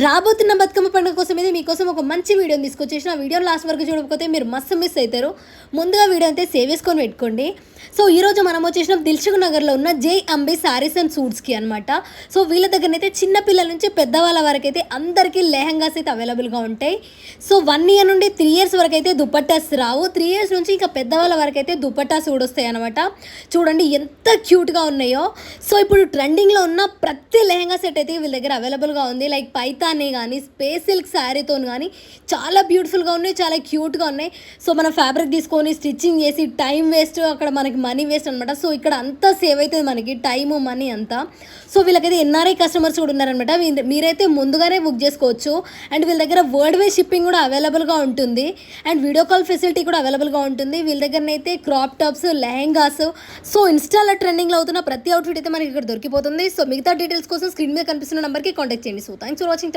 రాబోతున్న బతుకమ్మ పండుగ కోసం అయితే మీకోసం ఒక మంచి వీడియోని తీసుకొచ్చేసిన ఆ వీడియో లాస్ట్ వరకు చూడకపోతే మీరు మస్తు మిస్ అవుతారు. ముందుగా వీడియో అయితే సేవ్ చేసుకొని పెట్టుకోండి. సో ఈరోజు మనం వచ్చేసిన దిల్సుఖ్ నగర్లో ఉన్న జై అంబి శారీస్ అండ్ సూట్స్కి అనమాట. సో వీళ్ళ దగ్గర అయితే చిన్న పిల్లల నుంచి పెద్దవాళ్ళ వరకు అయితే అందరికీ లెహంగాస్ అయితే అవైలబుల్గా ఉంటాయి. సో 1 ఇయర్ నుండి 3 ఇయర్స్ వరకు అయితే దుపట్టాస్ రావు, 3 ఇయర్స్ నుంచి ఇంకా పెద్దవాళ్ళ వరకు అయితే దుపట్టాస్ కూడా వస్తాయి అనమాట. చూడండి ఎంత క్యూట్గా ఉన్నాయో. సో ఇప్పుడు ట్రెండింగ్లో ఉన్న ప్రతి లెహంగా సెట్ అయితే వీళ్ళ దగ్గర అవైలబుల్గా ఉంది. లైక్ పైతానే కానీ స్పేస్ సిల్క్ శారీతో కానీ చాలా బ్యూటిఫుల్గా ఉన్నాయి, చాలా క్యూట్గా ఉన్నాయి. సో మనం ఫ్యాబ్రిక్ తీసుకొని స్టిచ్చింగ్ చేసి టైం వేస్ట్, అక్కడ మనకి మనీ వేస్ట్ అనమాట. సో ఇక్కడ అంతా సేవ్ అవుతుంది మనకి, టైము మనీ అంతా. సో వీళ్ళకైతే ఎన్ఆర్ఐ కస్టమర్స్ కూడా ఉన్నారనమాట. మీరైతే ముందుగానే బుక్ చేసుకోవచ్చు. అండ్ వీళ్ళ దగ్గర వరల్డ్ వైడ్ షిప్పింగ్ కూడా అవైలబుల్గా ఉంటుంది. అండ్ వీడియో కాల్ ఫెసిలిటీ కూడా అవైలబుల్గా ఉంటుంది. వీళ్ళ దగ్గరనైతే క్రాప్ టాప్స్, లెహెంగాస్, సో ఇన్స్టాలో ట్రెండింగ్లో అవుతున్న ప్రతి అవుట్ఫిట్ అయితే మనకి ఇక్కడ దొరికిపోతుంది. సో మిగతా డీటెయిల్స్ కోసం స్క్రీన్ మీద కనిపిస్తున్న నెంబర్కి కాంటాక్ట్ చేయండి. So thanks for watching.